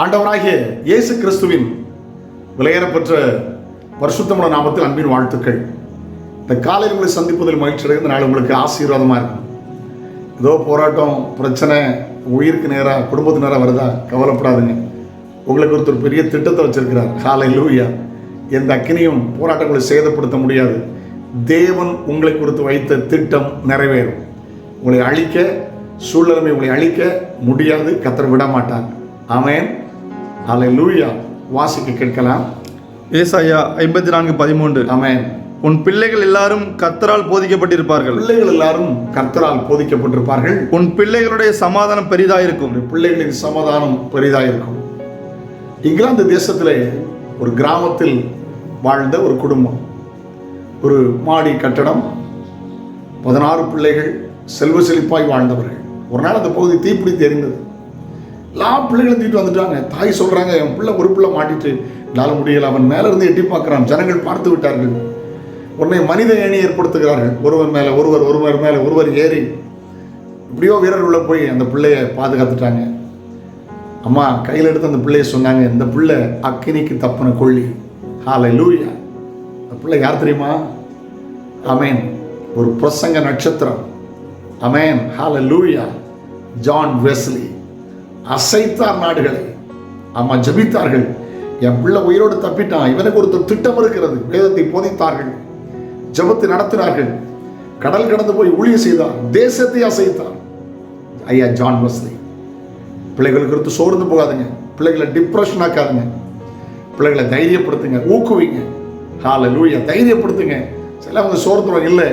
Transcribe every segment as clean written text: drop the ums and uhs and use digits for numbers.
ஆண்டவராகிய இயேசு கிறிஸ்துவின் விலையேறப்பெற்ற பரிசுத்தமுள்ள நாமத்தில் அன்பின் வாழ்த்துக்கள். இந்த காலையில் உங்களை சந்திப்பதில் மகிழ்ச்சி அடைந்த நாள் உங்களுக்கு ஆசீர்வாதமாக இருக்கும். ஏதோ போராட்டம் பிரச்சனை உயிருக்கு நேராக குடும்பத்து நேராக வருதா, கவலைப்படாதுங்க. உங்களுக்கு ஒருத்தர் பெரிய திட்டத்தை வச்சிருக்கிறார். ஹல்லேலூயா. எந்த அக்கினியும் போராட்டங்களை சேதப்படுத்த முடியாது. தேவன் உங்களை குறித்து வைத்த திட்டம் நிறைவேறும். உங்களை அழிக்க, சூழ்நிலைமை உங்களை அழிக்க முடியாது. கர்த்தர் விட மாட்டார். ஆமென். ஹல்லேலூயா. வாசிக்க கேட்கலாம். ஏசாயா 54:13. ஆமென். உன் பிள்ளைகள் எல்லாரும் கர்த்தரால் போதிக்கப்பட்டிருப்பார்கள். பிள்ளைகள் எல்லாரும் கர்த்தரால் போதிக்கப்பட்டிருப்பார்கள். உன் பிள்ளைகளுடைய சமாதானம் பெரிதாயிருக்கும். பிள்ளைகளின் சமாதானம் பெரிதாயிருக்கும். இங்கிலாந்து தேசத்திலே ஒரு கிராமத்தில் வாழ்ந்த ஒரு குடும்பம், ஒரு மாடி கட்டடம், 16 பிள்ளைகள், செல்வ செழிப்பாய் வாழ்ந்தவர்கள். ஒரு நாள் அந்த பகுதி தீப்பிடித்து எரிந்தது. எல்லா பிள்ளைகளும் தூக்கிட்டு வந்துட்டாங்க. தாய் சொல்றாங்க, என் பிள்ளை ஒரு பிள்ளை மாட்டிட்டு என்னால் முடியல. அவன் மேல இருந்து எட்டி பார்க்கிறான். ஜனங்கள் பார்த்து விட்டார்கள். உடனே மனித ஏணி ஏற்படுத்துகிறார்கள். ஒருவர் மேல ஒருவர், ஒருவர் மேல ஒருவர் ஏறி இப்படியோ வீரர் உள்ள போய் அந்த பிள்ளைய பாதுகாத்துட்டாங்க. அம்மா கையில் எடுத்து அந்த பிள்ளைய சொன்னாங்க, இந்த பிள்ளை அக்கினிக்கு தப்பின கொள்ளி. ஹல்லேலூயா. அந்த பிள்ளை யார் தெரியுமா? ஆமென். ஒரு பிரசங்க நட்சத்திரம். ஆமென். ஹல்லேலூயா. ஜான் வெஸ்லி அசைத்தார் நாடுகளை. அம்மா ஜெபித்தார்கள், என் பிள்ளை உயிரோடு தப்பிட்டான், இவனுக்கு ஒரு திட்டம் இருக்கிறது. வேதத்தை போதித்தார்கள், ஜெபத்தை நடத்தினார்கள். கடல் கடந்து போய் ஊழியம் செய்தார், தேசத்தை அசைத்தார். ஐயா ஜான் வெஸ்லி. பிள்ளைகள் குறித்து சோர்ந்து போகாதுங்க. பிள்ளைகளை டிப்ரெஷன் ஆக்காதுங்க. பிள்ளைகளை தைரியப்படுத்துங்க, ஊக்குவிங்க. ஹல்லேலூயா. தைரியப்படுத்துங்க. சிலவங்க சோர்ந்துருவாங்க. இல்லை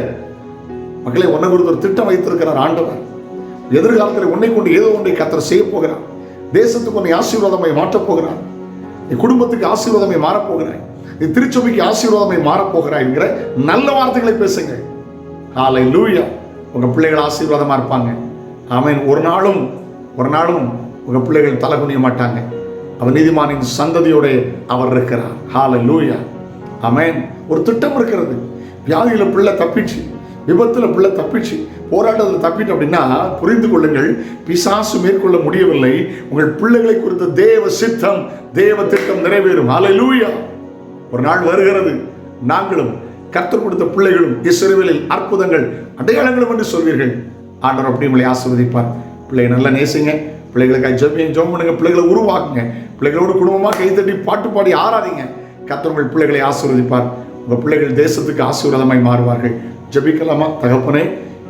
மக்களை, உன்னை குறித்து ஒரு திட்டம் வைத்திருக்கிறார் ஆண்டவர். எதிர்காலத்தில் உன்னை கொண்டு ஏதோ ஒன்றை கர்த்தர் செய்ய போகிறார். தேசத்துக்கு உன்னை ஆசீர்வாதமாய் மாற்றப் போகிறார். நீ குடும்பத்துக்கு ஆசீர்வாதமாய் மாறப்போகிறாய். நீ திருச்சபைக்கு ஆசீர்வாதமாய் மாறப்போகிறாய் என்கிற நல்ல வார்த்தைகளை பேசுங்க. ஹல்லேலூயா. உங்க பிள்ளைகள் ஆசீர்வாதமா இருப்பாங்க. ஆமென். ஒரு நாளும் உங்க பிள்ளைகள் தலை குனிய மாட்டாங்க. அவர் நீதிமானின் சந்ததியோட அவர் இருக்கிறார். ஹல்லேலூயா. ஆமென். ஒரு திட்டம் இருக்கிறது. வியாதியில பிள்ளை தப்பிச்சு, விபத்துல பிள்ளை தப்பிச்சு, போராட்டத்தில் தப்பிட்டு அப்படின்னா புரிந்து கொள்ளுங்கள், பிசாசு மேற்கொள்ள முடியவில்லை. உங்கள் பிள்ளைகளை குறித்த தேவ சித்தம், தேவ திட்டம் நிறைவேறும். ஹல்லேலூயா. ஒரு நாள் வருகிறது, நாங்களும் கர்த்தர் கொடுத்த பிள்ளைகளும் இஸ்ரவேலில் அற்புதங்கள் அடையாளங்களும் என்று சொல்வீர்கள். ஆண்டவர் அப்படி உங்களை ஆசீர்வதிப்பார். பிள்ளைகளை நல்லா நேசிங்க. பிள்ளைகளுக்காக ஜெபம் பண்ணுங்க. பிள்ளைகளை உருவாக்குங்க. பிள்ளைகளோடு குடும்பமாக கைத்தட்டி பாட்டு பாடி ஆராதிங்க. கர்த்தர் உங்கள் பிள்ளைகளை ஆசீர்வதிப்பார். உங்கள் பிள்ளைகள் தேசத்துக்கு ஆசீர்வாதமாய் மாறுவார்கள். ஜெபிக்கலாமா? தகப்பனே,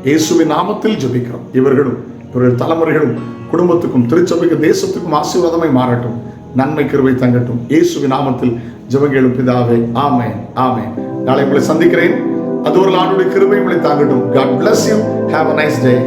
இயேசுவின் நாமத்தில் ஜெபிக்கிறோம். இவர்களும் இவர்கள் தலைமுறைகளும் குடும்பத்துக்கும் திருச்சபைக்கும் தேசத்துக்கும் ஆசீர்வாதமாய் மாறட்டும். நன்மை கிருபை தங்கட்டும். இயேசுவின் நாமத்தில் ஜெபங்களும் பிதாவே. ஆமென். ஆமென். நாளை உங்களை சந்திக்கிறேன். அது ஒரு ஆண்டுடைய கிருபை உங்களை தாங்கட்டும். God bless you. Have a nice day.